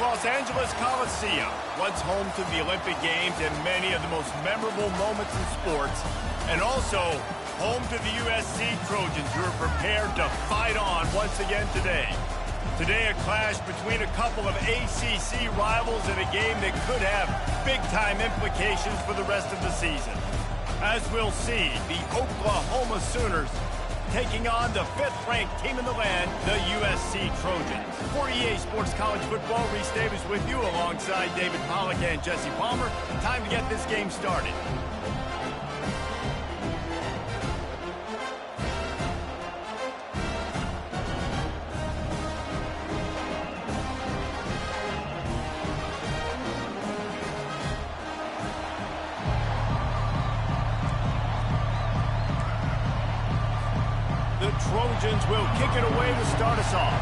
Los Angeles Coliseum, once home to the Olympic Games and many of the most memorable moments in sports, and also home to the USC Trojans, who are prepared to fight on once again today. Today, a clash between a couple of ACC rivals in a game that could have big-time implications for the rest of the season. As we'll see, the Oklahoma Sooners taking on the 5th-ranked team in the land, the USC Trojans. For EA Sports College Football, Reese Davis with you alongside David Pollack and Jesse Palmer. Time to get this game started. The Trojans will kick it away to start us off.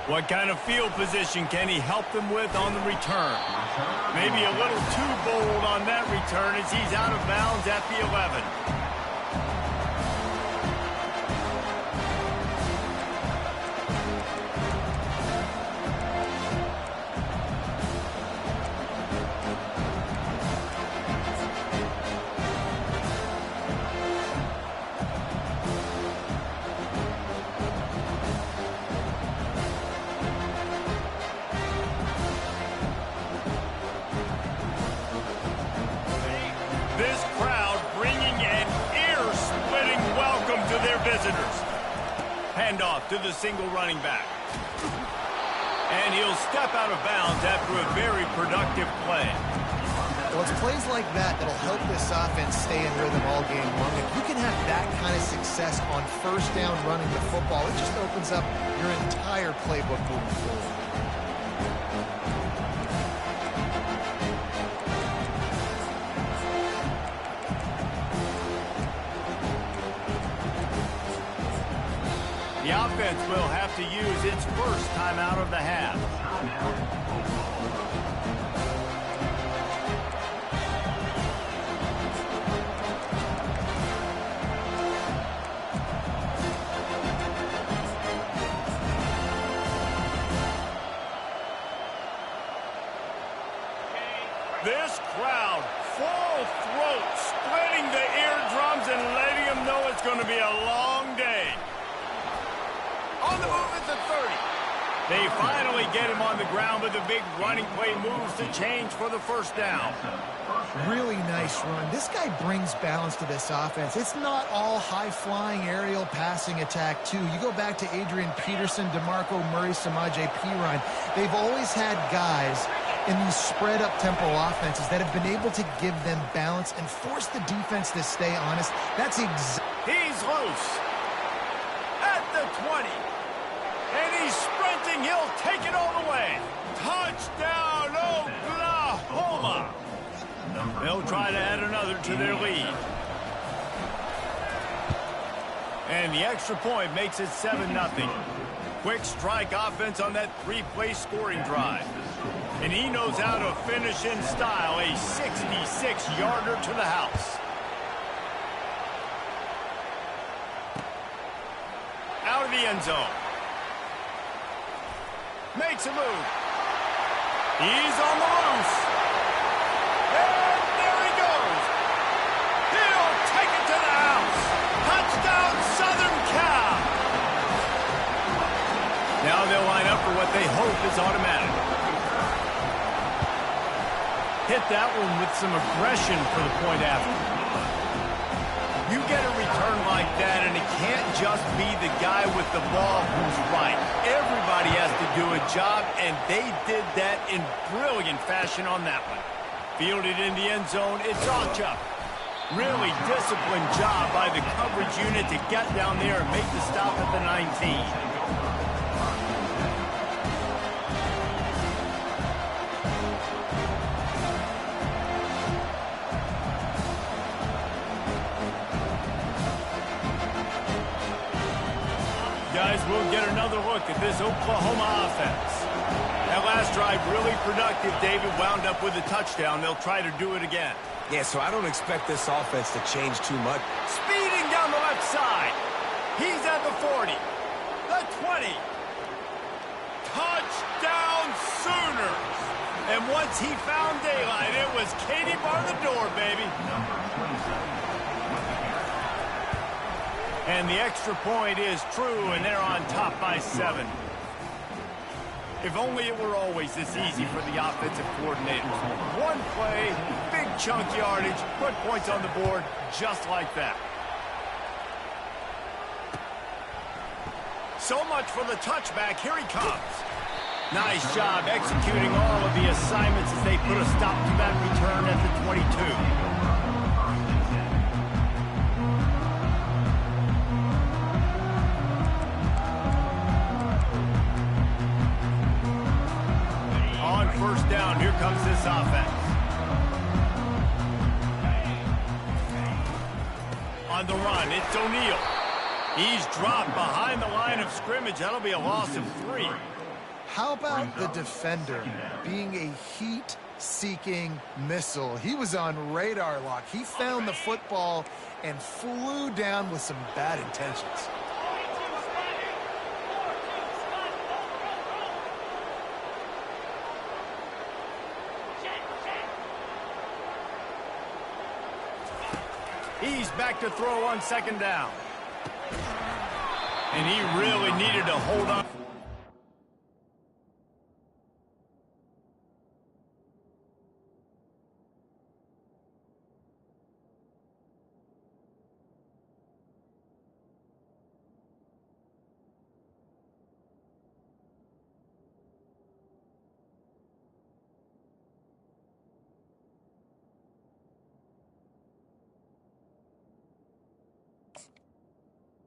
What kind of field position can he help them with on the return? Maybe a little too bold on that return as he's out of bounds at the 11. This crowd bringing an ear-splitting welcome to their visitors. Handoff to the single running back. And he'll step out of bounds after a very productive play. Well, it's plays like that that'll help this offense stay in rhythm all game long. If you can have that kind of success on first down running the football, it just opens up your entire playbook moving forward. The offense will have to use its first timeout of the half. This crowd, full throat, splitting the eardrums and letting them know it's going to be a long day. On the move at the 30. They finally get him on the ground, but the big running play moves to change for the first down. Really nice run. This guy brings balance to this offense. It's not all high-flying aerial passing attack, too. You go back to Adrian Peterson, DeMarco Murray, Samaje Perine. They've always had guys in these spread-up tempo offenses that have been able to give them balance and force the defense to stay honest. That's exactly... He's loose at the 20. And he's sprinting. He'll take it all the way. Touchdown, Oklahoma. They'll try to add another to their lead. And the extra point makes it 7-0. Quick strike offense on that 3-play scoring drive. And he knows how to finish in style. A 66-yarder to the house. Out of the end zone. Makes a move. He's on the loose. And there he goes. He'll take it to the house. Touchdown, Southern Cal. Now they'll line up for what they hope is automatic. Hit that one with some aggression for the point after. You get a return like that, and it can't just be the guy with the ball who's right. Everybody has to do a job, and they did that in brilliant fashion on that one. Fielded in the end zone, it's Ocha. Really disciplined job by the coverage unit to get down there and make the stop at the 19. Guys, we'll get another look at this Oklahoma offense. That last drive really productive. David wound up with a touchdown. They'll try to do it again. Yeah, so I don't expect this offense to change too much. Speeding down the left backside. He's at the 40, the 20. Touchdown Sooners. And once he found daylight, it was Katie bar the door, baby. And the extra point is true, and they're on top by 7. If only it were always this easy for the offensive coordinators. One play, big chunk yardage, put points on the board just like that. So much for the touchback. Here he comes. Nice job executing all of the assignments as they put a stop to that return at the 22. First down, here comes this offense. On the run, it's O'Neal. He's dropped behind the line of scrimmage. That'll be a loss of 3. How about the defender being a heat-seeking missile? He was on radar lock. He found the football and flew down with some bad intentions. He's back to throw on second down. And he really needed to hold on.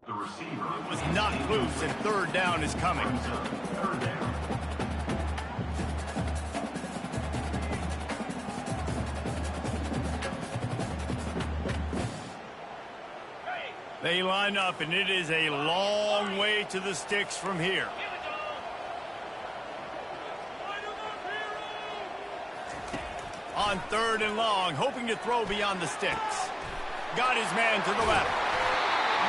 The receiver was knocked loose, and third down is coming. They line up, and it is a long way to the sticks from here. On third and long, hoping to throw beyond the sticks. Got his man to the left.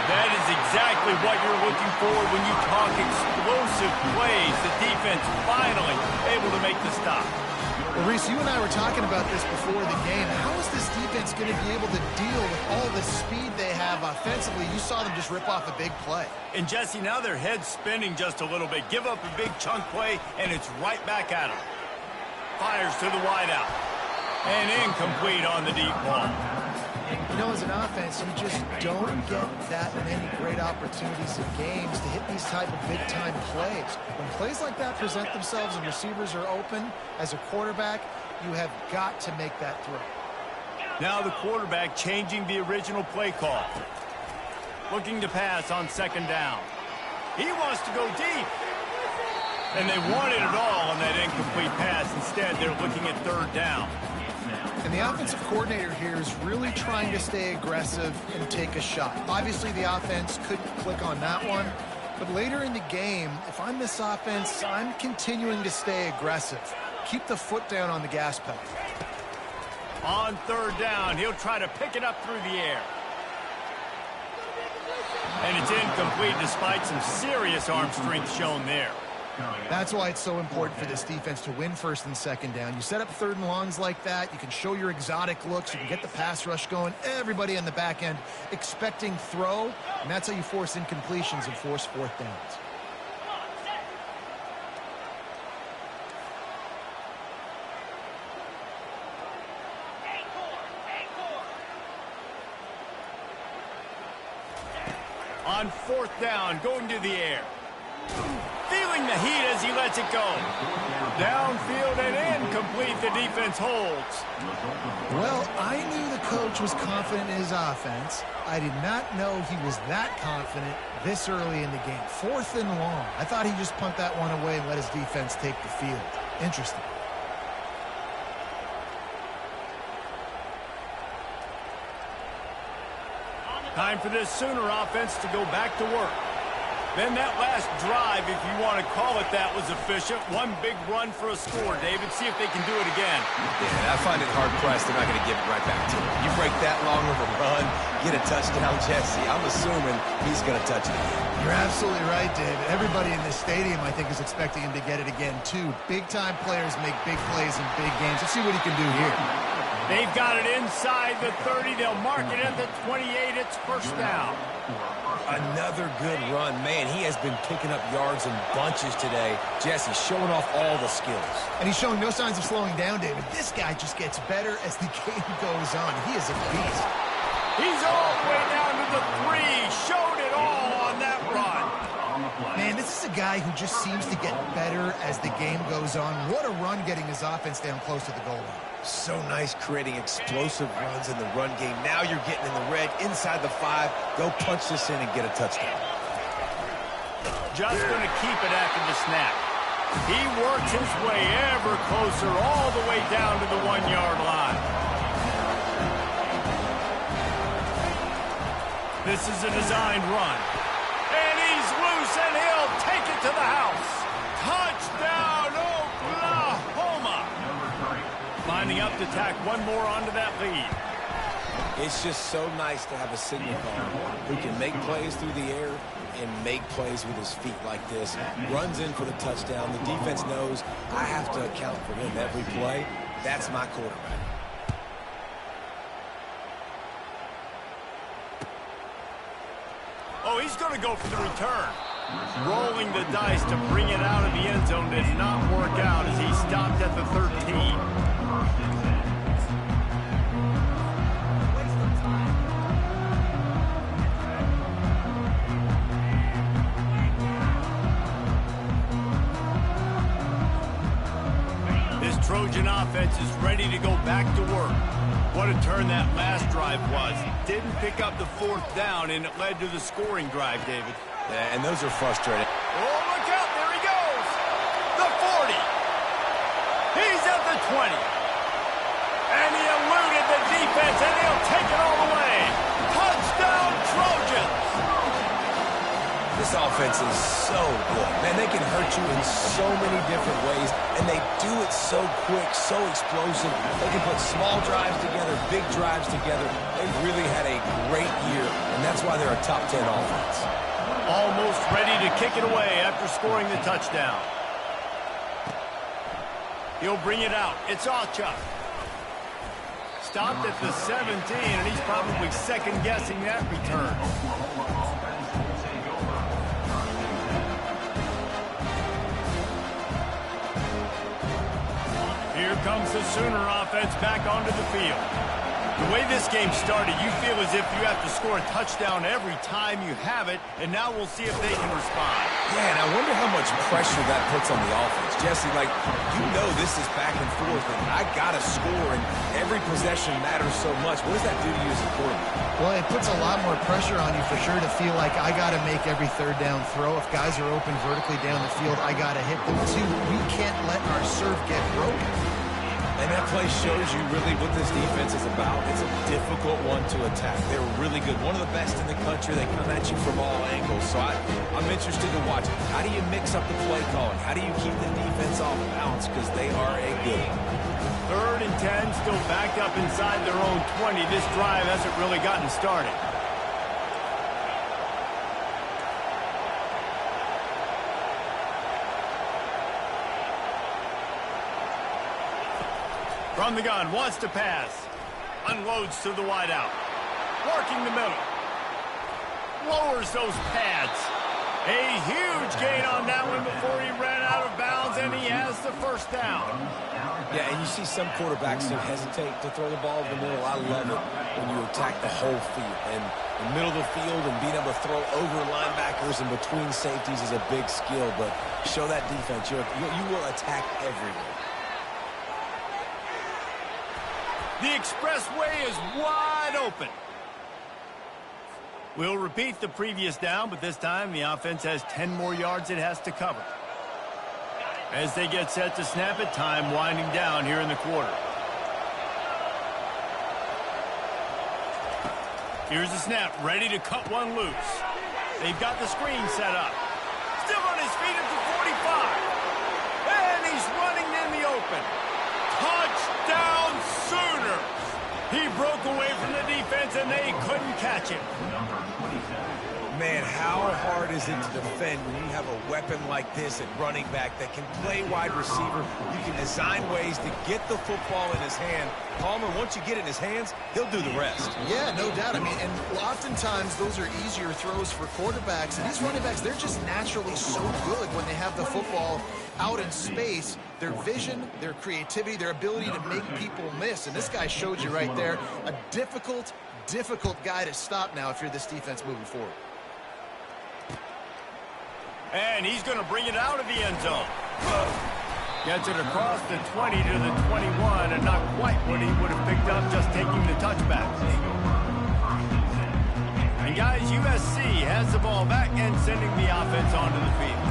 That is exactly what you're looking for when you talk explosive plays. The defense finally able to make the stop. Well, Reese, you and I were talking about this before the game. How is this defense going to be able to deal with all the speed they have offensively? You saw them just rip off a big play. And, Jesse, now their head's spinning just a little bit. Give up a big chunk play, and it's right back at them. Fires to the wideout. And incomplete on the deep ball. You know, as an offense, you just don't get that many great opportunities in games to hit these type of big-time plays. When plays like that present themselves and receivers are open, as a quarterback, you have got to make that throw. Now the quarterback changing the original play call. Looking to pass on second down. He wants to go deep. And they wanted it all on that incomplete pass. Instead, they're looking at third down. And the offensive coordinator here is really trying to stay aggressive and take a shot. Obviously, the offense couldn't click on that one. But later in the game, if I'm this offense, I'm continuing to stay aggressive. Keep the foot down on the gas pedal. On third down, he'll try to pick it up through the air. And it's incomplete despite some serious arm strength shown there. That's why it's so important for this defense to win first and second down. You set up third and longs like that, you can show your exotic looks, you can get the pass rush going, everybody on the back end expecting throw, and that's how you force incompletions and force fourth downs. On fourth down, going to the air. Feeling the heat as he lets it go. Downfield and incomplete, the defense holds. Well, I knew the coach was confident in his offense. I did not know he was that confident this early in the game. Fourth and long. I thought he just pumped that one away and let his defense take the field. Interesting. Time for this Sooner offense to go back to work. Then that last drive, if you want to call it that, was efficient. One big run for a score, David. See if they can do it again. Yeah, I find it hard-pressed. They're not going to give it right back to him. You break that long of a run, get a touchdown, Jesse, I'm assuming he's going to touch it again. You're absolutely right, David. Everybody in this stadium, I think, is expecting him to get it again, too. Big-time players make big plays in big games. Let's see what he can do here. They've got it inside the 30. They'll mark it at the 28. It's first down. Another good run. Man, he has been picking up yards in bunches today. Jesse showing off all the skills. And he's showing no signs of slowing down, David. This guy just gets better as the game goes on. He is a beast. He's all the way down to the 3. Showed it all on that run. Man, this is a guy who just seems to get better as the game goes on. What a run getting his offense down close to the goal line. So nice creating explosive runs in the run game. Now you're getting in the red, inside the 5. Go punch this in and get a touchdown. Just going to keep it after the snap. He works his way ever closer all the way down to the 1-yard line. This is a designed run. And he's loose, and he'll take it to the house. Touchdown, Oklahoma! Lining up to tack one more onto that lead. It's just so nice to have a signal caller who can make plays through the air and make plays with his feet like this. Runs in for the touchdown. The defense knows I have to account for him every play. That's my quarterback. Oh, he's going to go for the return. Rolling the dice to bring it out of the end zone did not work out as he stopped at the 13. This Trojan offense is ready to go back to work. What a turn that last drive was. Didn't pick up the 4th down, and it led to the scoring drive, David. Yeah, and those are frustrating. Oh, look out. There he goes. The 40. He's at the 20. And he eluded the defense, and he'll take it all the way. Touchdown, Trojans. This offense is so good. Man, they can hurt you in so many different ways, and they do it so quick, so explosive. They can put small drives together, big drives together. They've really had a great year, and that's why they're a top 10 offense. Almost ready to kick it away after scoring the touchdown. He'll bring it out. It's Alchuk. Stopped at the 17, and he's probably second-guessing that return. Here comes the Sooner offense back onto the field. The way this game started, you feel as if you have to score a touchdown every time you have it, and now we'll see if they can respond. Yeah, and I wonder how much pressure that puts on the offense. Jesse, like, you know this is back and forth, and I got to score, and every possession matters so much. What does that do to you as a quarterback? Well, it puts a lot more pressure on you for sure to feel like I got to make every 3rd down throw. If guys are open vertically down the field, I got to hit them too. We can't let our serve get broken. And that play shows you really what this defense is about. It's a difficult one to attack. They're really good. One of the best in the country. They come at you from all angles. So I'm interested to watch it. How do you mix up the play calling? How do you keep the defense off balance? Because they are a good one. 3rd and 10, still backed up inside their own 20. This drive hasn't really gotten started. From the gun, wants to pass. Unloads to the wideout. Working the middle. Lowers those pads. A huge gain on that one before he ran out of bounds, and he has the 1st down. Yeah, and you see some quarterbacks who hesitate to throw the ball in the middle. I love it when you attack the whole field. And the middle of the field and being able to throw over linebackers and between safeties is a big skill. But show that defense. You will attack everywhere. The expressway is wide open. We'll repeat the previous down, but this time the offense has 10 more yards it has to cover. As they get set to snap it, time winding down here in the quarter. Here's the snap, ready to cut one loose. They've got the screen set up. Still on his feet at the 45. And he's running in the open. Touchdown Sooners! He broke away from the defense, and they couldn't catch him. Man, how hard is it to defend when you have a weapon like this at running back that can play wide receiver? You can design ways to get the football in his hand. Palmer, once you get it in his hands, he'll do the rest. Yeah, no doubt. I mean, and oftentimes those are easier throws for quarterbacks. And these running backs, they're just naturally so good when they have the football out in space. Their vision, their creativity, their ability to make people miss. And this guy showed you right there, a difficult guy to stop now if you're this defense moving forward. And he's going to bring it out of the end zone. Gets it across the 20 to the 21, and not quite what he would have picked up just taking the touchback. And guys, USC has the ball back and sending the offense onto the field.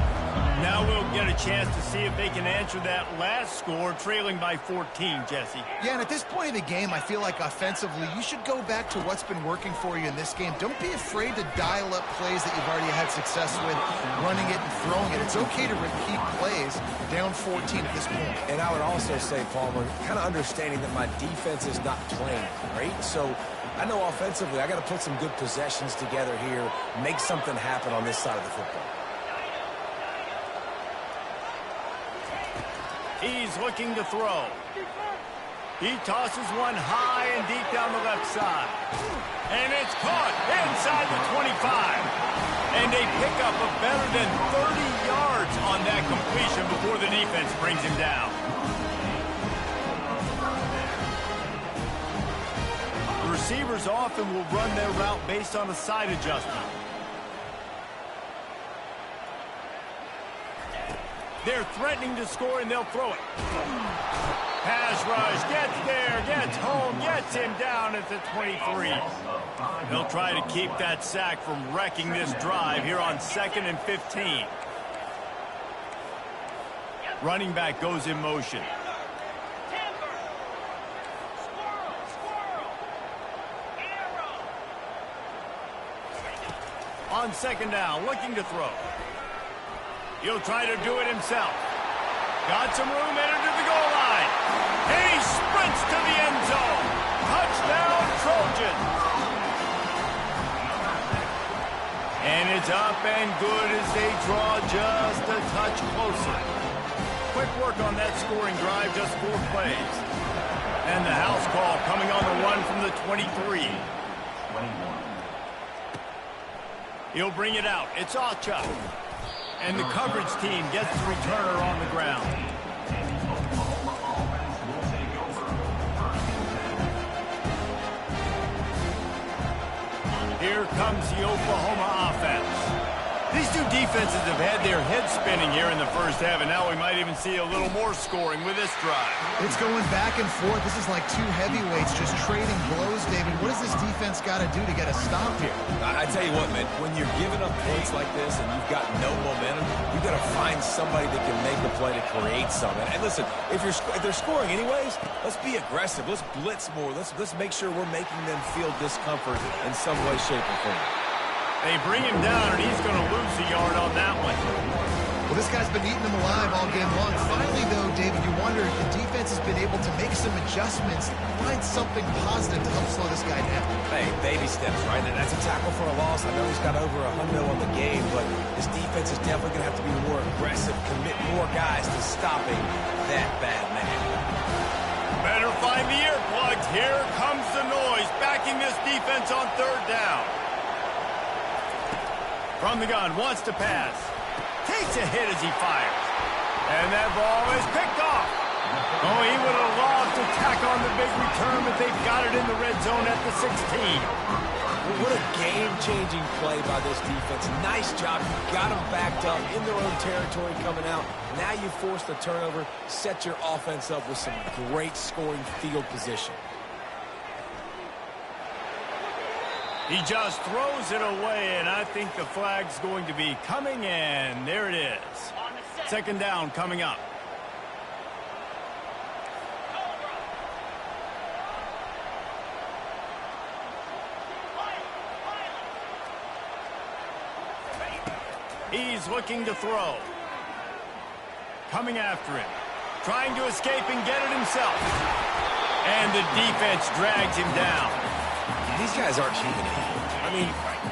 Now we'll get a chance to see if they can answer that last score, trailing by 14, Jesse. Yeah, and at this point in the game, I feel like offensively, you should go back to what's been working for you in this game. Don't be afraid to dial up plays that you've already had success with, running it and throwing it. It's okay to repeat plays down 14 at this point. And I would also say, Palmer, kind of understanding that my defense is not playing great, so I know offensively I got to put some good possessions together here, make something happen on this side of the football. He's looking to throw. He tosses one high and deep down the left side. And it's caught inside the 25. And they pick up a better than 30 yards on that completion before the defense brings him down. The receivers often will run their route based on a side adjustment. They're threatening to score, and they'll throw it. Pass rush, gets there, gets home, gets him down at the 23. They'll try to keep that sack from wrecking this drive here on 2nd and 15. Running back goes in motion. On 2nd down, looking to throw. He'll try to do it himself. Got some room, entered to the goal line. And he sprints to the end zone. Touchdown, Trojans. And it's up and good as they draw just a touch closer. Quick work on that scoring drive, just 4 plays. And the house call coming on the run from the 23. He'll bring it out. It's Acha. And the coverage team gets the returner on the ground. Here comes the Oklahoma offense. These two defenses have had their heads spinning here in the first half, and now we might even see a little more scoring with this drive. It's going back and forth. This is like two heavyweights just trading blows, David. What does this defense got to do to get a stop here? I tell you what, man, when you're giving up points like this and you've got no momentum, you've got to find somebody that can make the play to create something. And listen, if they're scoring anyways, let's be aggressive. Let's blitz more. Let's make sure we're making them feel discomfort in some way, shape, or form. They bring him down, and he's going to lose a yard on that one. Well, this guy's been eating them alive all game long. Finally, though, David, you wonder if the defense has been able to make some adjustments, find something positive to help slow this guy down. Hey, baby steps, right? And that's a tackle for a loss. I know he's got over 100 on the game, but this defense is definitely going to have to be more aggressive, commit more guys to stopping that bad man. Better find the earplugs. Here comes the noise, backing this defense on 3rd down. From the gun, wants to pass. Takes a hit as he fires. And that ball is picked off. Oh, he would have loved to tack on the big return, but they've got it in the red zone at the 16. What a game-changing play by this defense. Nice job. You got them backed up in their own territory coming out. Now you force the turnover, set your offense up with some great scoring field position. He just throws it away, and I think the flag's going to be coming, and there it is. 2nd down coming up. He's looking to throw. Coming after him. Trying to escape and get it himself. And the defense drags him down. These guys aren't human. I mean,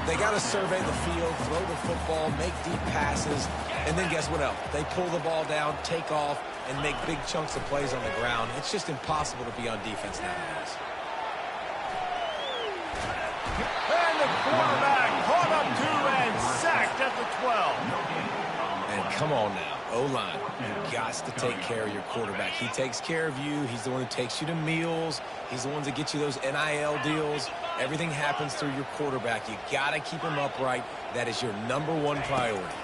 they got to survey the field, throw the football, make deep passes, and then guess what else? They pull the ball down, take off, and make big chunks of plays on the ground. It's just impossible to be on defense nowadays. And the quarterback caught up to and sacked at the 12. And come on now, O-line, you got to take care of your quarterback. He takes care of you. He's the one who takes you to meals. He's the one that gets you those NIL deals. Everything happens through your quarterback. You got to keep him upright. That is your #1 priority.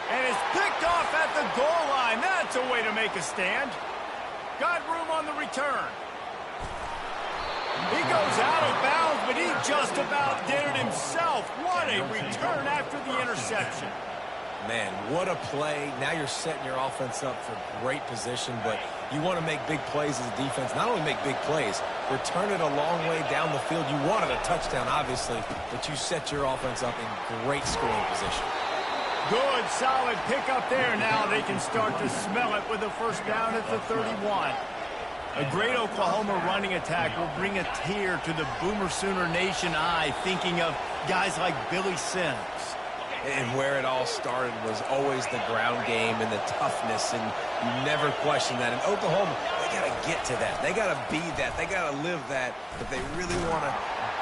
And it's picked off at the goal line. That's a way to make a stand. Got room on the return. He goes out of bounds, but he just about did it himself. What a return after the interception. Man, what a play. Now you're setting your offense up for great position, but you want to make big plays as a defense. Not only make big plays, return it a long way down the field. You wanted a touchdown, obviously, but you set your offense up in great scoring position. Good, solid pickup there. Now they can start to smell it with a first down at the 31. A great Oklahoma running attack will bring a tear to the Boomer Sooner Nation eye, thinking of guys like Billy Sims. And where it all started was always the ground game and the toughness, and you never question that. And Oklahoma, they got to get to that. They got to be that. They got to live that if they really want to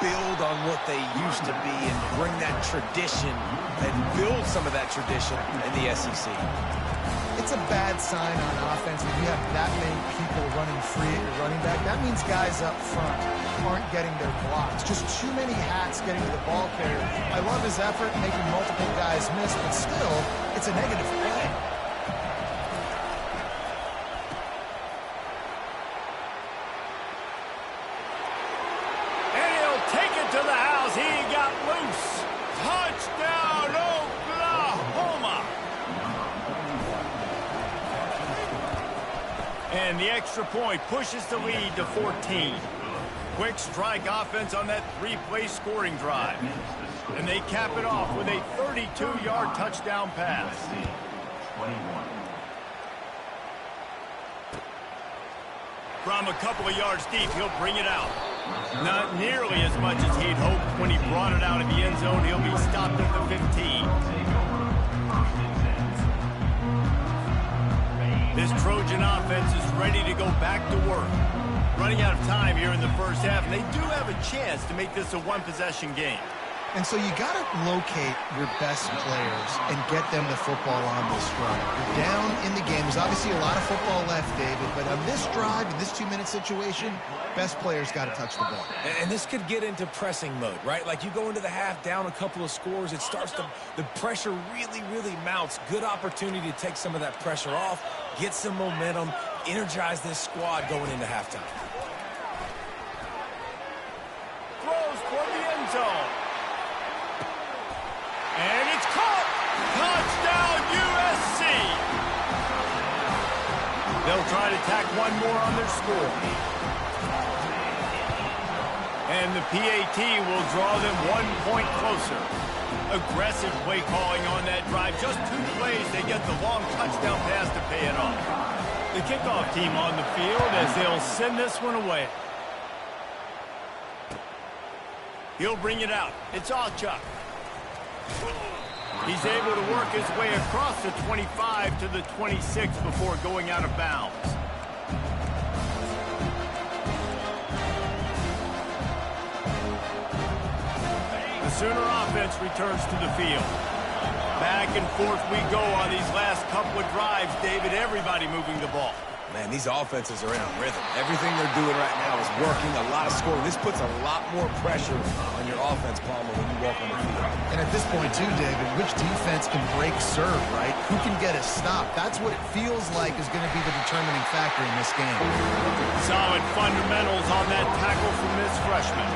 build on what they used to be and bring that tradition and build some of that tradition in the SEC. It's a bad sign on offense when you have that many people running free at your running back. That means guys up front aren't getting their blocks. Just too many hats getting to the ball carrier. I love his effort, making multiple guys miss, but still, it's a negative play. And he'll take it to the house. He got loose. Touchdown, Oklahoma. And the extra point pushes the lead to 14. Quick strike offense on that 3-play scoring drive. And they cap it off with a 32-yard touchdown pass. From a couple of yards deep, he'll bring it out. Not nearly as much as he'd hoped when he brought it out of the end zone. He'll be stopped at the 15. This Trojan offense is ready to go back to work. Running out of time here in the first half, and they do have a chance to make this a one-possession game. And so you got to locate your best players and get them the football on this drive. You're down in the game. There's obviously a lot of football left, David, but on this drive, in this 2-minute situation, best players got to touch the ball. And this could get into pressing mode, right? Like you go into the half down a couple of scores, it starts to, the pressure really, really mounts. Good opportunity to take some of that pressure off, get some momentum, energize this squad going into halftime. Throws for the end zone. And it's caught. Touchdown, USC. They'll try to tack one more on their score. And the PAT will draw them 1 point closer. Aggressive play calling on that drive. Just 2 plays, they get the long touchdown pass to pay it off. The kickoff team on the field as they'll send this one away. He'll bring it out. It's Allchuck. He's able to work his way across the 25 to the 26 before going out of bounds. The Sooner offense returns to the field. Back and forth we go on these last couple of drives, David. Everybody moving the ball. Man, these offenses are in a rhythm. Everything they're doing right now is working, a lot of scoring. This puts a lot more pressure on your offense, Palmer, when you walk on the field. And at this point, too, David, which defense can break serve, right? Who can get a stop? That's what it feels like is going to be the determining factor in this game. Solid fundamentals on that tackle from this freshman.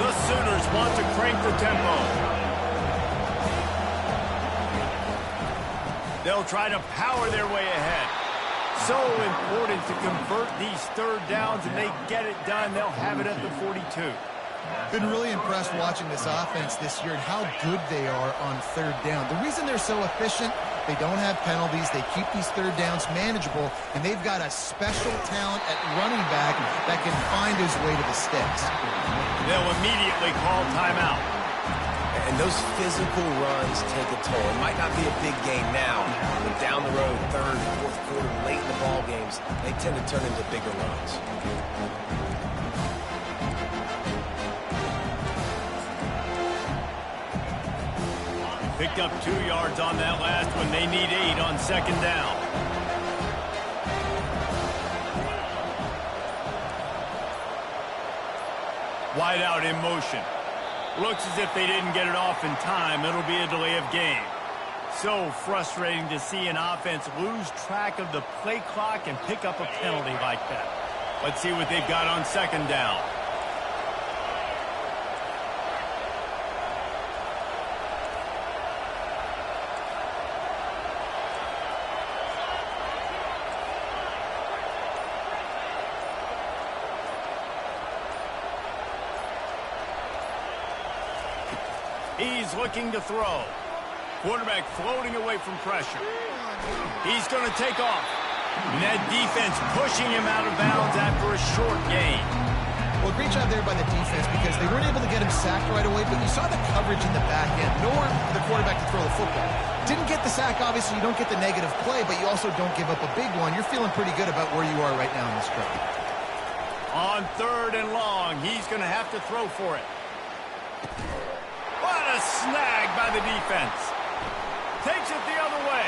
The Sooners want to crank the tempo. They'll try to power their way ahead. So important to convert these third downs, and they get it done. They'll have it at the 42. Been really impressed watching this offense this year and how good they are on third down. The reason they're so efficient, they don't have penalties, they keep these third downs manageable, and they've got a special talent at running back that can find his way to the sticks. They'll immediately call timeout. And those physical runs take a toll. It might not be a big game now, but down the road, third, fourth quarter, late in the ball games, they tend to turn into bigger runs. Picked up 2 yards on that last one. They need 8 on second down. Wide out in motion. Looks as if they didn't get it off in time. It'll be a delay of game. So frustrating to see an offense lose track of the play clock and pick up a penalty like that. Let's see what they've got on second down. He's looking to throw. Quarterback floating away from pressure. He's going to take off. And that defense pushing him out of bounds after a short gain. Well, great job there by the defense because they weren't able to get him sacked right away, but you saw the coverage in the back end. Nowhere for the quarterback to throw the football. Didn't get the sack, obviously. You don't get the negative play, but you also don't give up a big one. You're feeling pretty good about where you are right now in this drive. On third and long, he's going to have to throw for it. What a snag by the defense. Takes it the other way.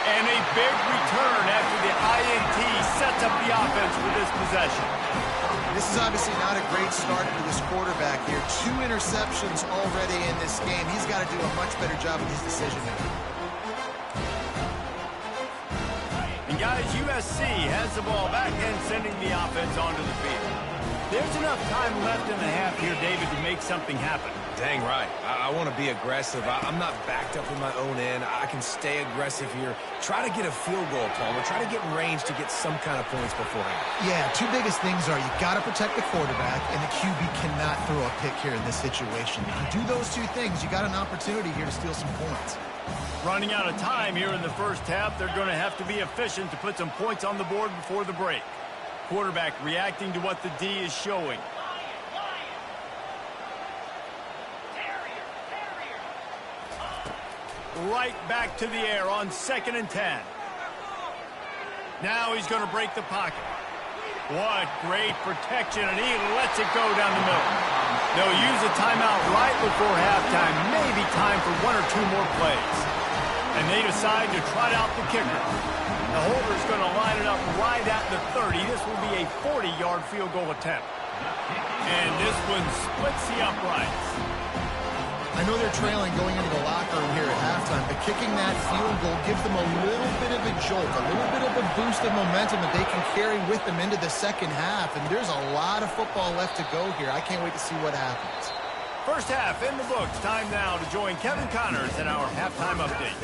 And a big return after the INT sets up the offense for this possession. This is obviously not a great start for this quarterback here. 2 interceptions already in this game. He's got to do a much better job with his decision-making. And guys, USC has the ball back and sending the offense onto the field. There's enough time left in the half here, David, to make something happen. Dang right. I want to be aggressive. I'm not backed up in my own end. I can stay aggressive here. Try to get a field goal, Palmer. Try to get in range to get some kind of points beforehand. Yeah, 2 biggest things are you got to protect the quarterback, and the QB cannot throw a pick here in this situation. If you do those 2 things, you got an opportunity here to steal some points. Running out of time here in the first half, they're going to have to be efficient to put some points on the board before the break. Quarterback reacting to what the D is showing. Right back to the air on 2nd and 10. Now he's going to break the pocket. What great protection, and he lets it go down the middle. They'll use a timeout right before halftime, maybe time for 1 or 2 more plays. And they decide to trot out the kicker. The holder's going to line it up right at the 30. This will be a 40-yard field goal attempt. And this one splits the uprights. I know they're trailing going into the locker room here at halftime, but kicking that field goal gives them a little bit of a jolt, a little bit of a boost of momentum that they can carry with them into the second half. And there's a lot of football left to go here. I can't wait to see what happens. First half in the books. Time now to join Kevin Connors in our halftime update.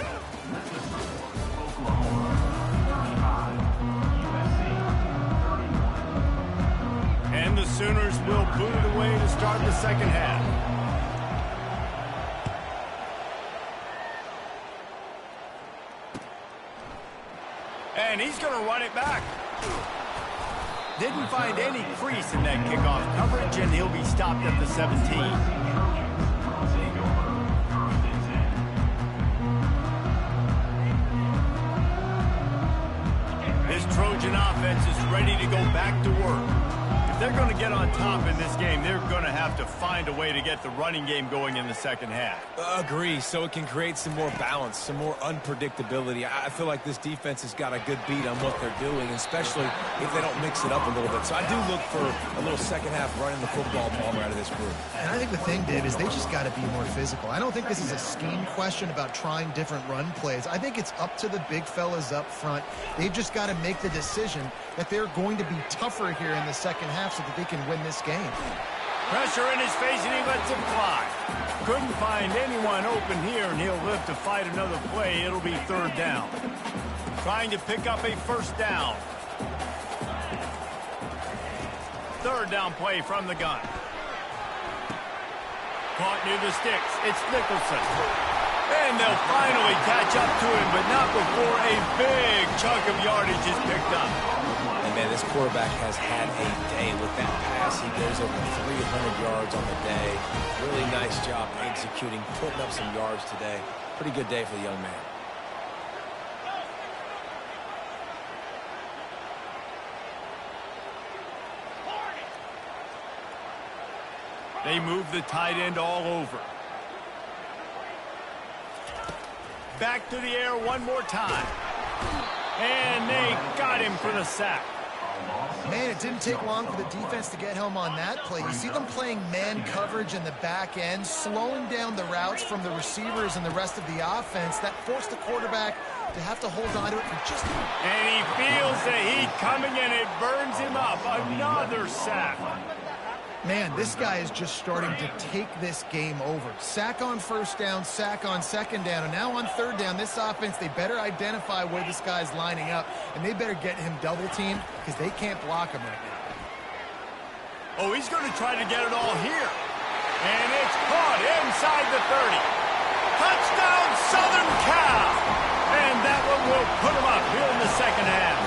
And the Sooners will boot it away to start the second half. And he's going to run it back. Didn't find any crease in that kickoff coverage, and he'll be stopped at the 17. This Trojan offense is ready to go back to work. If they're going to get on top in this game, they're going to have to find a way to get the running game going in the second half. Agree, so it can create some more balance, some more unpredictability. I feel like this defense has got a good beat on what they're doing, especially if they don't mix it up a little bit. So I do look for a little second half running the football, Palmer, out of this group. And I think the thing, Dave, is they just got to be more physical. I don't think this is a scheme question about trying different run plays. I think it's up to the big fellas up front. They've just got to make the decision that they're going to be tougher here in the second half so that they can win this game. Pressure in his face, and he lets him fly. Couldn't find anyone open here, and he'll live to fight another play. It'll be third down. Trying to pick up a first down. Third down play from the gun. Caught near the sticks. It's Nicholson. And they'll finally catch up to him, but not before a big chunk of yardage is picked up. And man, this quarterback has had a day. With that pass, he goes over 300 yards on the day. Really nice job executing, putting up some yards today. Pretty good day for the young man. They move the tight end all over. Back to the air one more time. And they got him for the sack. Man, it didn't take long for the defense to get home on that play. You see them playing man coverage in the back end, slowing down the routes from the receivers and the rest of the offense. That forced the quarterback to have to hold on to it for just a minute. And he feels the heat coming, and it burns him up. Another sack. Man, this guy is just starting to take this game over. Sack on first down, sack on second down, and now on third down, this offense, they better identify where this guy's lining up, and they better get him double-teamed because they can't block him right now. Oh, he's going to try to get it all here. And it's caught inside the 30. Touchdown, Southern Cal! And that one will put him up here in the second half.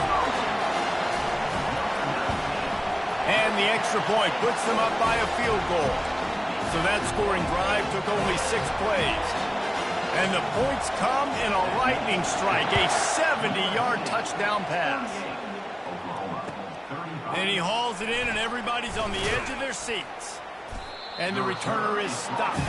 And the extra point puts them up by a field goal. So that scoring drive took only 6 plays. And the points come in a lightning strike, a 70-yard touchdown pass. And he hauls it in, and everybody's on the edge of their seats. And the returner is stopped.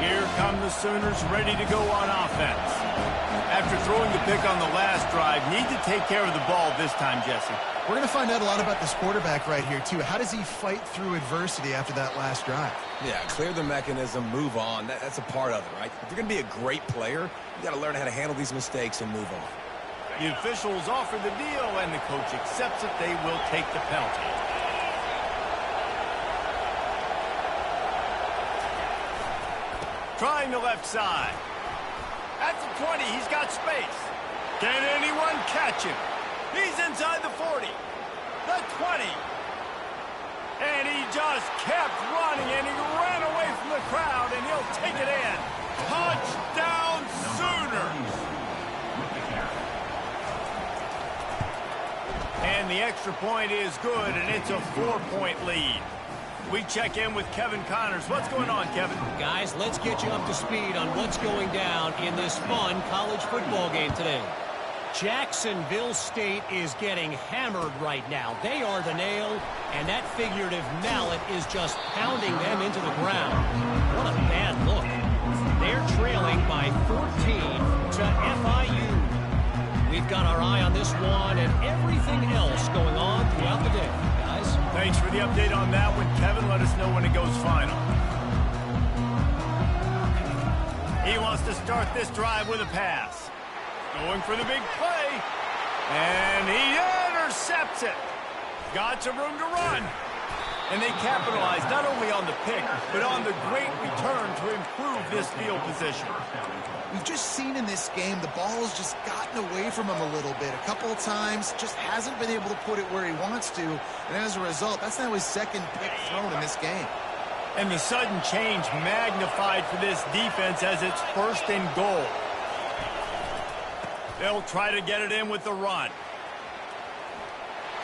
Here come the Sooners ready to go on offense. After throwing the pick on the last drive, need to take care of the ball this time, Jesse. We're going to find out a lot about this quarterback right here, too. How does he fight through adversity after that last drive? Yeah, clear the mechanism, move on. That's a part of it, right? If you're going to be a great player, you got to learn how to handle these mistakes and move on. The officials offer the deal, and the coach accepts it. They will take the penalty. Trying the left side. At the 20, he's got space. Can anyone catch him? He's inside the 40. The 20. And he just kept running, and he ran away from the crowd, and he'll take it in. Touchdown, Sooners! And the extra point is good, and it's a 4-point lead. We check in with Kevin Connors. What's going on, Kevin? Guys, let's get you up to speed on what's going down in this fun college football game today. Jacksonville State is getting hammered right now. They are the nail, and that figurative mallet is just pounding them into the ground. What a bad look. They're trailing by 14 to FIU. We've got our eye on this one and everything else going on throughout the day. Guys, thanks for the update on that one, Kevin. Let us know when it goes final. He wants to start this drive with a pass. Going for the big play. And he intercepts it. Got some room to run. And they capitalize not only on the pick, but on the great return to improve this field position. We've just seen in this game the ball's just gotten away from him a little bit. A couple of times, just hasn't been able to put it where he wants to. And as a result, that's now his second pick thrown in this game. And the sudden change magnified for this defense as it's 1st and goal. They'll try to get it in with the run.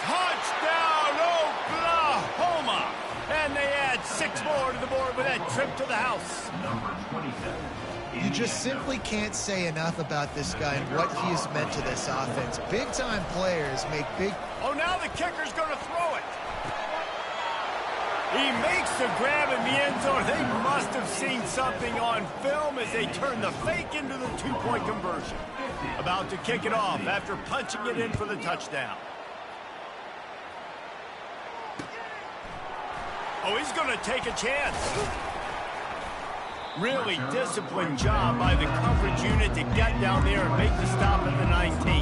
Touchdown, Oklahoma! And they add 6 more to the board with that trip to the house. You just simply can't say enough about this guy and what he has meant to this offense. Big-time players make big... Oh, now the kicker's going to throw it. He makes the grab in the end zone. They must have seen something on film as they turn the fake into the 2-point conversion. About to kick it off after punching it in for the touchdown. Oh, he's going to take a chance. Really disciplined job by the coverage unit to get down there and make the stop at the 19.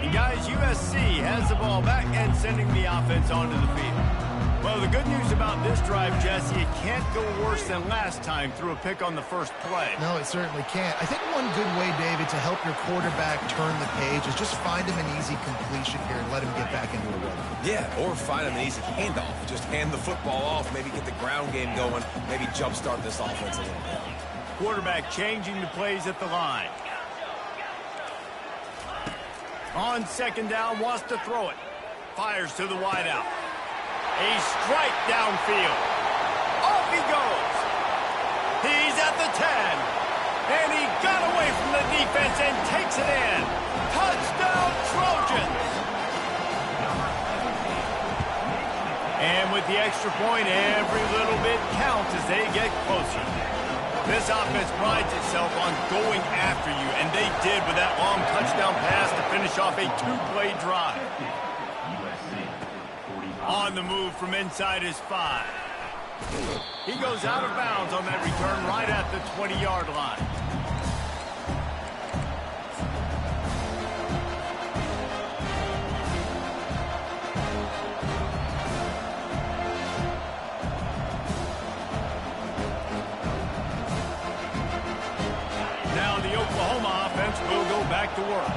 And guys, USC has the ball back and sending the offense onto the field. Well, the good news about this drive, Jesse, it can't go worse than last time through a pick on the first play. No, it certainly can't. I think one good way, David, to help your quarterback turn the page is just find him an easy completion here and let him get back into a rhythm. Yeah, or find him an easy handoff. Just hand the football off, maybe get the ground game going, maybe jumpstart this offense a little bit. Quarterback changing the plays at the line. On second down, wants to throw it. Fires to the wideout. A strike downfield. Off he goes. He's at the 10. And he got away from the defense and takes it in. Touchdown, Trojans. And with the extra point, every little bit counts as they get closer. This offense prides itself on going after you, and they did with that long touchdown pass to finish off a two-play drive. On the move from inside his 5. He goes out of bounds on that return right at the 20-yard line. Now the Oklahoma offense will go back to work.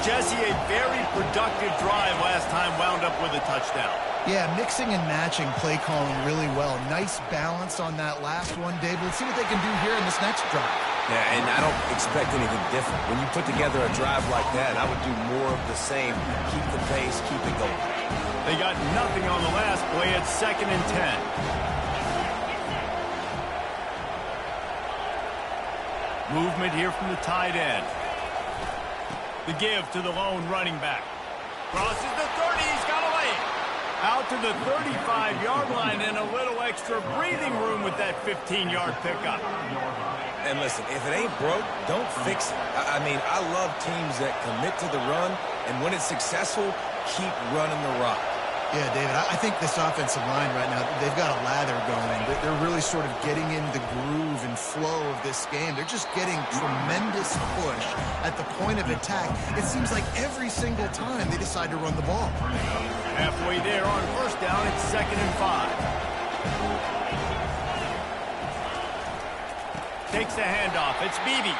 Jesse, a very productive drive last time wound up with a touchdown. Yeah, mixing and matching play calling really well. Nice balance on that last one, David. Let's see what they can do here in this next drive. Yeah, and I don't expect anything different. When you put together a drive like that, I would do more of the same. Keep the pace, keep it going. They got nothing on the last play at 2nd and 10. Movement here from the tight end. The give to the lone running back. Crosses the 30. He's got away. Out to the 35-yard line and a little extra breathing room with that 15-yard pickup. And listen, if it ain't broke, don't fix it. I mean, I love teams that commit to the run, and when it's successful, keep running the rock. Yeah, David, I think this offensive line right now, they've got a lather going. They're really sort of getting in the groove and flow of this game. They're just getting tremendous push at the point of attack. It seems like every single time they decide to run the ball. Halfway there on first down, it's 2nd and 5. Takes the handoff. It's Beebe.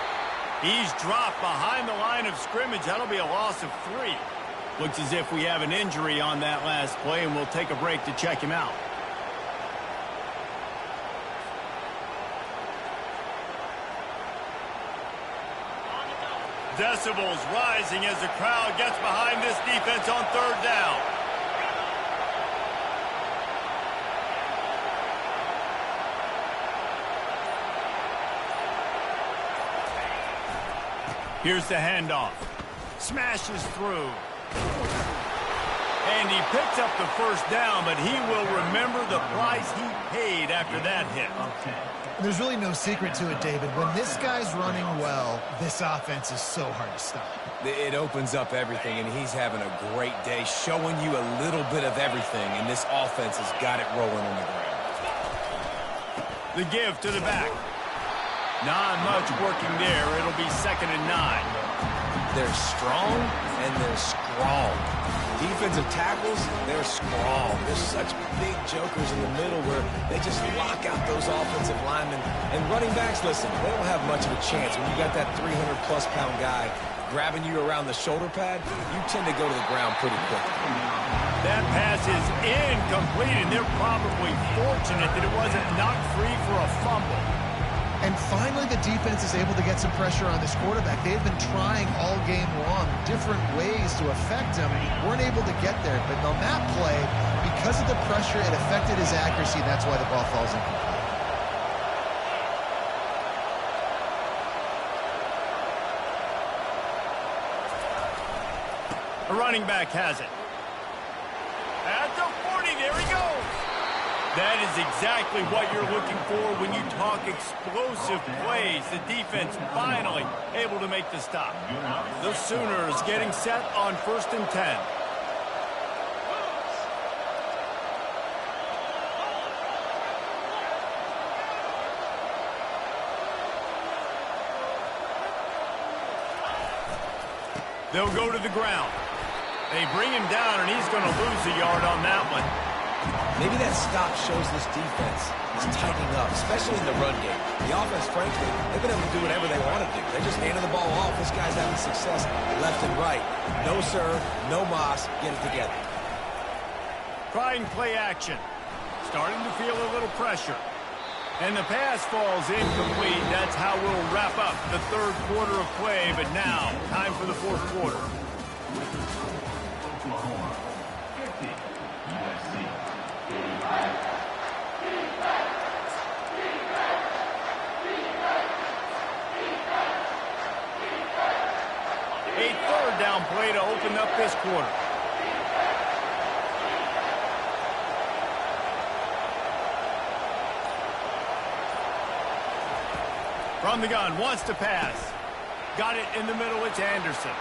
He's dropped behind the line of scrimmage. That'll be a loss of 3. Looks as if we have an injury on that last play, and we'll take a break to check him out. Decibels rising as the crowd gets behind this defense on 3rd down. Here's the handoff. Smashes through. And he picks up the first down, but he will remember the price he paid after that hit. There's really no secret to it, David. When this guy's running well, this offense is so hard to stop. It opens up everything, and he's having a great day, showing you a little bit of everything, and this offense has got it rolling on the ground. The give to the back. Not much working there. It'll be 2nd and 9. They're strong, and they're strong. Defensive tackles, they're strong. There's such big jokers in the middle where they just lock out those offensive linemen. And running backs, listen, they don't have much of a chance. When you got that 300-plus pound guy grabbing you around the shoulder pad, you tend to go to the ground pretty quick. That pass is incomplete, and they're probably fortunate that it wasn't knocked free for a fumble. And finally, the defense is able to get some pressure on this quarterback. They've been trying all game long different ways to affect him. Weren't able to get there. But on that play, because of the pressure, it affected his accuracy. That's why the ball falls incomplete. A running back has it. At the 40, there he goes. That is exactly what you're looking for when you talk explosive plays. The defense finally able to make the stop. The Sooners getting set on 1st and 10. They'll go to the ground. They bring him down, and he's going to lose a yard on that one. Maybe that stop shows this defense is tightening up, especially in the run game. The offense, frankly, they've been able to do whatever they want to do. They just handed the ball off. This guy's having success left and right. No serve, no moss. Get it together. Trying play action. Starting to feel a little pressure. And the pass falls incomplete. That's how we'll wrap up the third quarter of play. But now, time for the fourth quarter. Oklahoma 50, USC 85. A third down play to open up this quarter. From the gun, wants to pass. Got it in the middle, it's Anderson.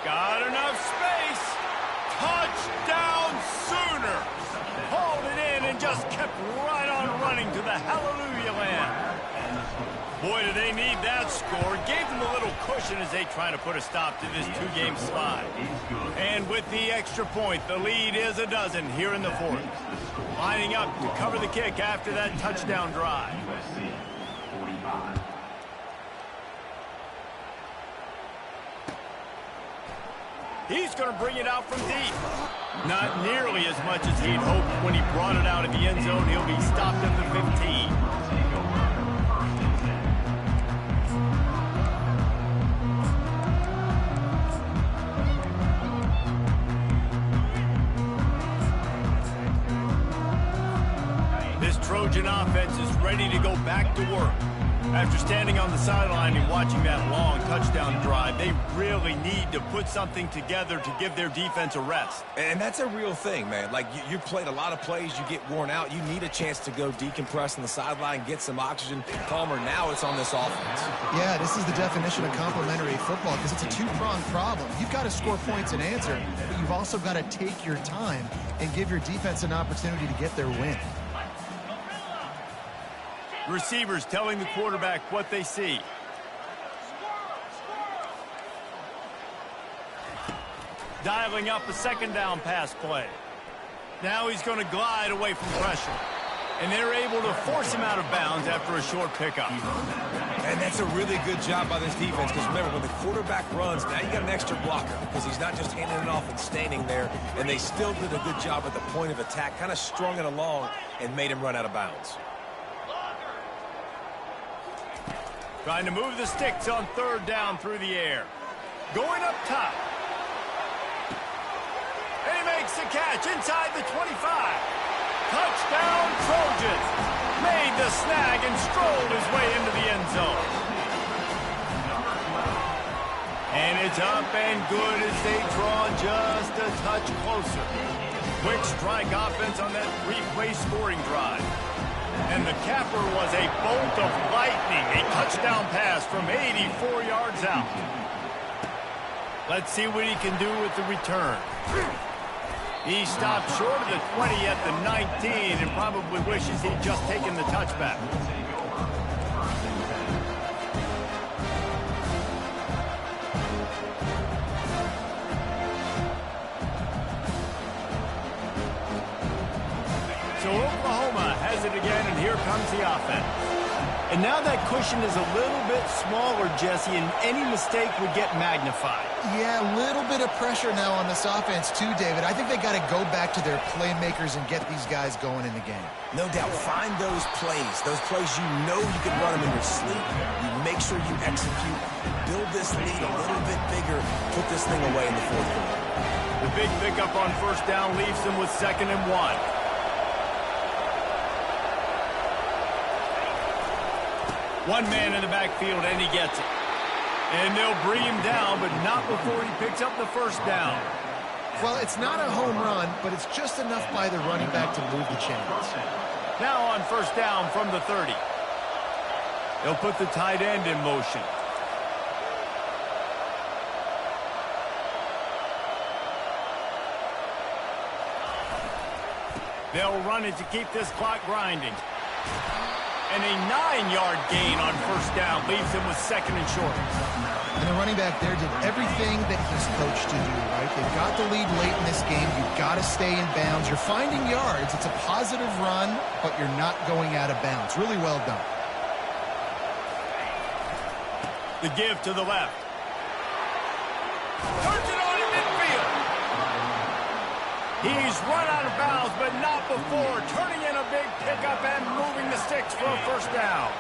Got enough space. Touchdown Sooner. Hauled it in and just kept right on running to the hallelujah land. Boy, do they need that score. Gave them a little cushion as they try to put a stop to this two-game slide. And with the extra point, the lead is a dozen here in the fourth. Lining up to cover the kick after that touchdown drive. USC 45. He's going to bring it out from deep. Not nearly as much as he'd hoped when he brought it out of the end zone. He'll be stopped at the 15. This Trojan offense is ready to go back to work. After standing on the sideline and watching that long touchdown drive, they really need to put something together to give their defense a rest. And that's a real thing, man. Like, you played a lot of plays, you get worn out, you need a chance to go decompress on the sideline, get some oxygen. Palmer, now it's on this offense. Yeah, this is the definition of complementary football because it's a two-pronged problem. You've got to score points and answer, but you've also got to take your time and give your defense an opportunity to get their win. Receivers telling the quarterback what they see. Dialing up a second down pass play. Now he's going to glide away from pressure. And they're able to force him out of bounds after a short pickup. And that's a really good job by this defense because remember, when the quarterback runs, now you got an extra blocker because he's not just handing it off and standing there. And they still did a good job at the point of attack, kind of strung it along and made him run out of bounds. Trying to move the sticks on third down through the air. Going up top. And he makes the catch inside the 25. Touchdown Trojans. Made the snag and strolled his way into the end zone. And it's up and good as they draw just a touch closer. Quick strike offense on that three-play scoring drive. And the capper was a bolt of lightning, a touchdown pass from 84 yards out. Let's see what he can do with the return. He stopped short of the 20 at the 19 and probably wishes he'd just taken the touchback. So Oklahoma has it again, and here comes the offense. And now that cushion is a little bit smaller, Jesse, and any mistake would get magnified. Yeah, a little bit of pressure now on this offense too, David. I think they got to go back to their playmakers and get these guys going in the game. No doubt. Find those plays you know you can run them in your sleep. You make sure you execute. Build this lead a little bit bigger. Put this thing away in the fourth quarter. The big pickup on first down leaves them with 2nd and 1. One man in the backfield, and he gets it. And they'll bring him down, but not before he picks up the first down. Well, it's not a home run, but it's just enough by the running back to move the chains. Now on first down from the 30. They'll put the tight end in motion. They'll run it to keep this clock grinding. And a 9-yard gain on first down leaves him with second and short. And the running back there did everything that he's coached to do, right? They've got the lead late in this game. You've got to stay in bounds. You're finding yards. It's a positive run, but you're not going out of bounds. Really well done. The give to the left. Turns it on in midfield. He's run out of bounds, but not before. Turning in a big pickup and moving the sticks for a first down.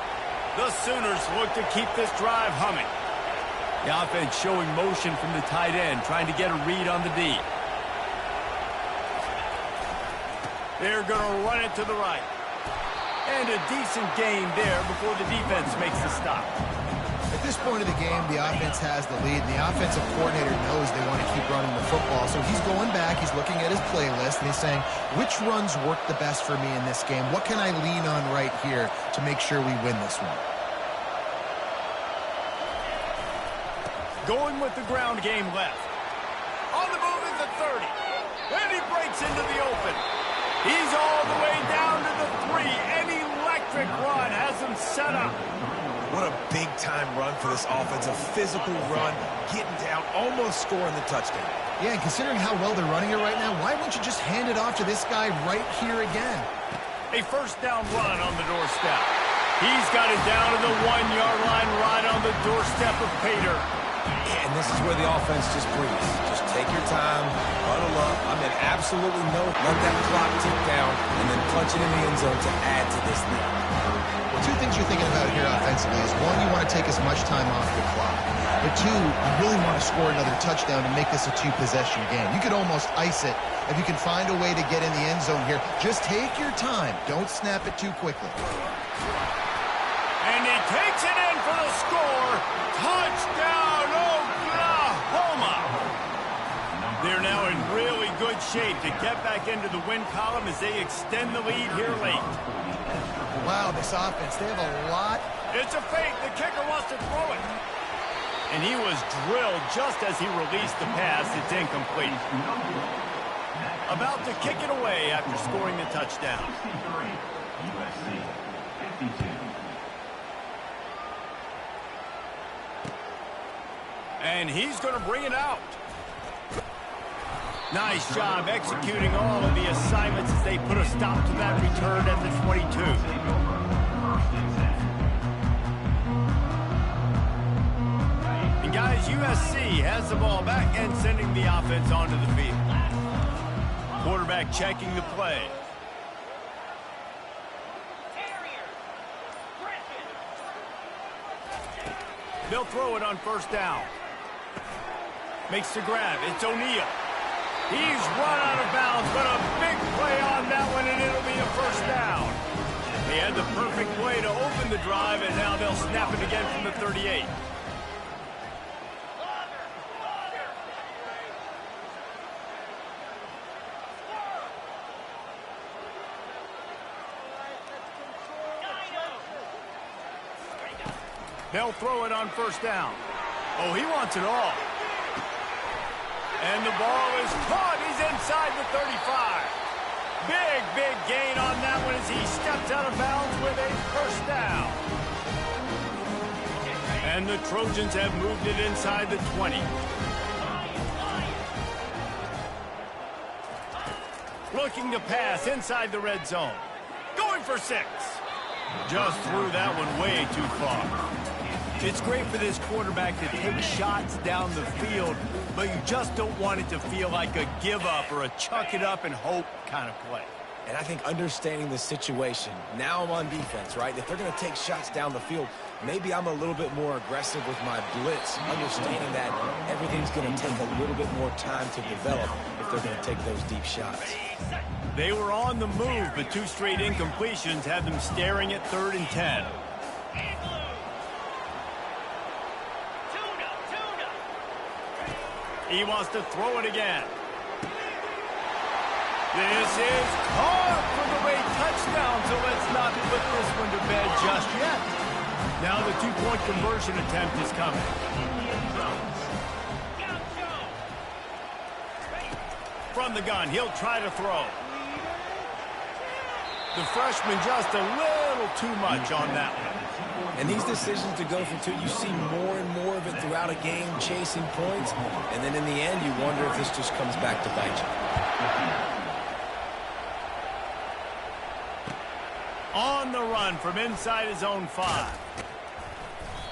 The Sooners look to keep this drive humming. The offense showing motion from the tight end, trying to get a read on the D. They're going to run it to the right. And a decent gain there before the defense makes the stop. At this point of the game, the offense has the lead, and the offensive coordinator knows they want to keep running the football. So he's going back, he's looking at his playlist, and he's saying, which runs work the best for me in this game? What can I lean on right here to make sure we win this one? Going with the ground game left. On the move is the 30. And he breaks into the open. He's all the way down to the 3. An electric run has him set up. What a big-time run for this offense. A physical run, getting down, almost scoring the touchdown. Yeah, and considering how well they're running it right now, why wouldn't you just hand it off to this guy right here again? A first down run on the doorstep. He's got it down to the 1-yard line right on the doorstep of Pater. And this is where the offense just breathes. Just take your time, huddle up. I mean, absolutely no. Let that clock tick down and then punch it in the end zone to add to this lead. Well, two things you're thinking about here offensively is, one, you want to take as much time off the clock. But two, you really want to score another touchdown to make this a 2-possession game. You could almost ice it if you can find a way to get in the end zone here. Just take your time. Don't snap it too quickly. And he takes it in for the score. Touchdown, Oklahoma! They're now in really good shape to get back into the win column as they extend the lead here late. Wow, this offense, they have a lot. It's a fake. The kicker wants to throw it. And he was drilled just as he released the pass. It's incomplete. About to kick it away after scoring the touchdown. USC 52. And he's going to bring it out. Nice job executing all of the assignments as they put a stop to that return at the 22. And guys, USC has the ball back and sending the offense onto the field. Quarterback checking the play. They'll throw it on first down. Makes the grab. It's O'Neal. He's run out of bounds, but a big play on that one, and it'll be a first down. They had the perfect way to open the drive, and now they'll snap it again from the 38. They'll throw it on first down. Oh, he wants it all. And the ball is caught. He's inside the 35. Big gain on that one as he steps out of bounds with a first down. And the Trojans have moved it inside the 20. Looking to pass inside the red zone. Going for 6. Just threw that one way too far. It's great for this quarterback to take shots down the field, but you just don't want it to feel like a give-up or a chuck-it-up and hope kind of play. And I think understanding the situation, now I'm on defense, right? If they're going to take shots down the field, maybe I'm a little bit more aggressive with my blitz, understanding that everything's going to take a little bit more time to develop if they're going to take those deep shots. They were on the move, but 2 straight incompletions had them staring at 3rd and 10. He wants to throw it again. This is caught for the late touchdown, so let's not put this one to bed just yet. Now the 2-point conversion attempt is coming. From the gun, he'll try to throw. The freshman just a little too much on that one. And these decisions to go for two, you see more and more of it throughout a game, chasing points. And then in the end, you wonder if this just comes back to bite you. On the run from inside his own 5.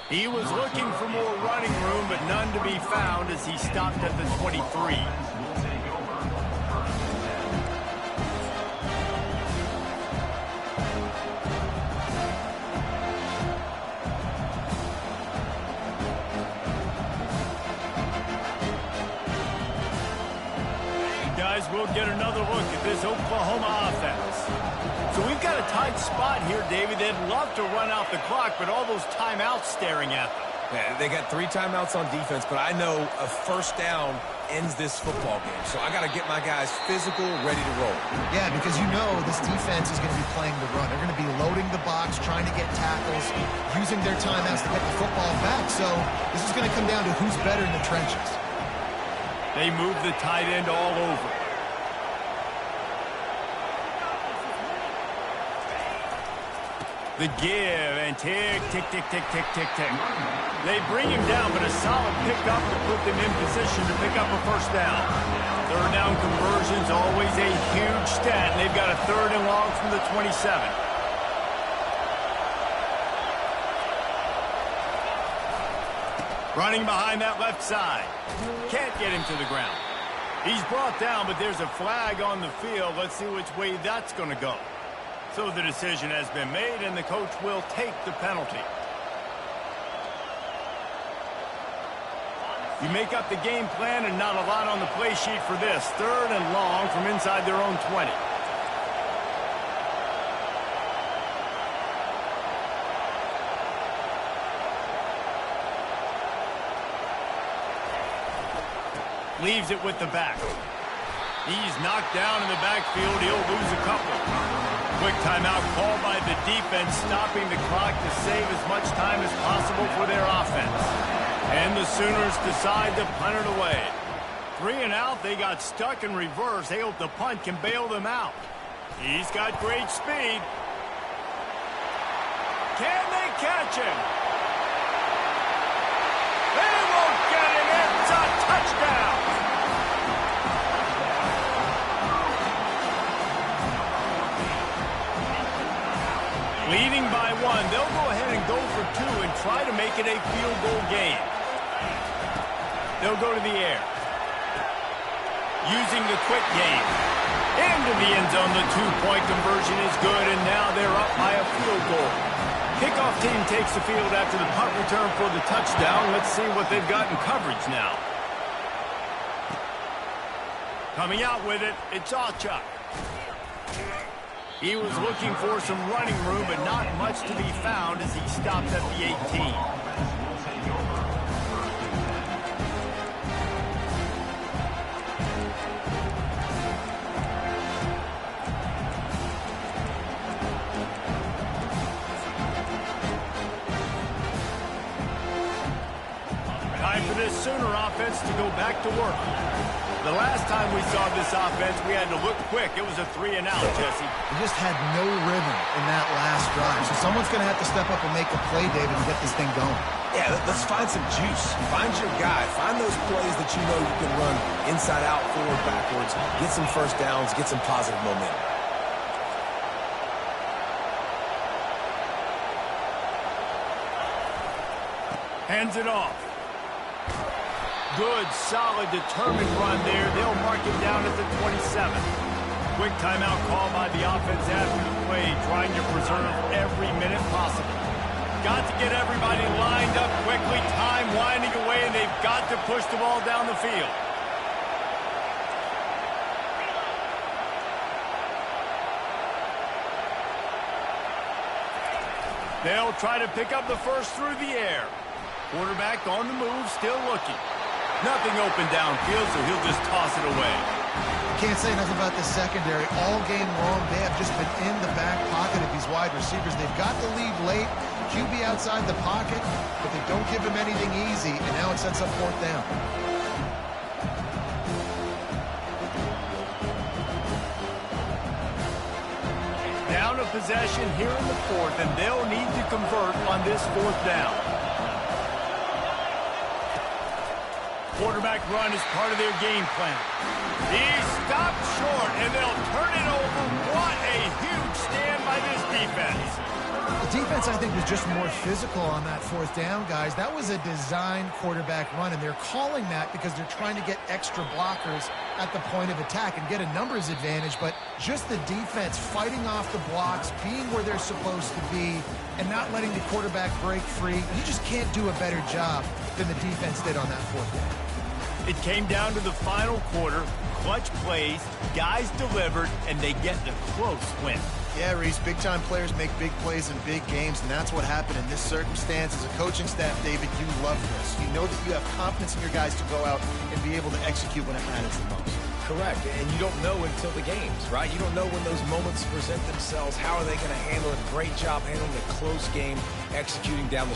He was looking for more running room, but none to be found as he stopped at the 23. Guys, we'll get another look at this Oklahoma offense. So we've got a tight spot here, David. They'd love to run out the clock, but all those timeouts staring at them. Yeah, they got 3 timeouts on defense, but I know a first down ends this football game. So I got to get my guys physical, ready to roll. Yeah, because you know this defense is going to be playing the run. They're going to be loading the box, trying to get tackles, using their timeouts to get the football back. So this is going to come down to who's better in the trenches. They move the tight end all over. The give and tick, tick, tick, tick, tick, tick, tick. They bring him down, but a solid pickup to put them in position to pick up a first down. Third down conversion's always a huge stat, and they've got a 3rd and long from the 27. Running behind that left side. Can't get him to the ground. He's brought down, but there's a flag on the field. Let's see which way that's going to go. So the decision has been made, and the coach will take the penalty. You make up the game plan, and not a lot on the play sheet for this. 3rd and long from inside their own 20. Leaves it with the back. He's knocked down in the backfield. He'll lose a couple. Quick timeout called by the defense, stopping the clock to save as much time as possible for their offense. And the Sooners decide to punt it away. 3 and out, they got stuck in reverse. They hope the punt can bail them out. He's got great speed. Can they catch him? They won't get him. It's a touchdown. Leading by 1, they'll go ahead and go for 2 and try to make it a field goal game. They'll go to the air. Using the quick game. Into the end zone, the 2-point conversion is good, and now they're up by a field goal. Kickoff team takes the field after the punt return for the touchdown. Let's see what they've got in coverage now. Coming out with it, it's Achuk. He was looking for some running room, but not much to be found as he stopped at the 18. Time for this Sooner offense to go back to work. The last time we saw this offense, we had to look quick. It was a 3 and out, Jesse. They just had no rhythm in that last drive. So someone's going to have to step up and make a play, David, and get this thing going. Yeah, let's find some juice. Find your guy. Find those plays that you know you can run inside out, forward, backwards. Get some first downs. Get some positive momentum. Hands it off. Good, solid, determined run there. They'll mark him down at the 27. Quick timeout call by the offense after the play, trying to preserve every minute possible. Got to get everybody lined up quickly, time winding away, and they've got to push the ball down the field. They'll try to pick up the first through the air. Quarterback on the move, still looking. Nothing open downfield, so he'll just toss it away. Can't say enough about the secondary. All game long, they have just been in the back pocket of these wide receivers. They've got the lead late. QB outside the pocket, but they don't give him anything easy, and now it sets up 4th down. Down to of possession here in the fourth, and they'll need to convert on this fourth down. Quarterback run is part of their game plan. He's stopped short, and they'll turn it over. What a huge stand by this defense. The defense, I think, was just more physical on that fourth down, guys. That was a designed quarterback run, and they're calling that because they're trying to get extra blockers at the point of attack and get a numbers advantage, but just the defense fighting off the blocks, being where they're supposed to be, and not letting the quarterback break free. You just can't do a better job than the defense did on that fourth down. It came down to the final quarter. Clutch plays, guys delivered, and they get the close win. Yeah, Reese, big-time players make big plays in big games, and that's what happened in this circumstance. As a coaching staff, David, you love this. You know that you have confidence in your guys to go out and be able to execute when it matters the most. Correct, and you don't know until the games, right? You don't know when those moments present themselves. How are they going to handle it? Great job handling a close game, executing down the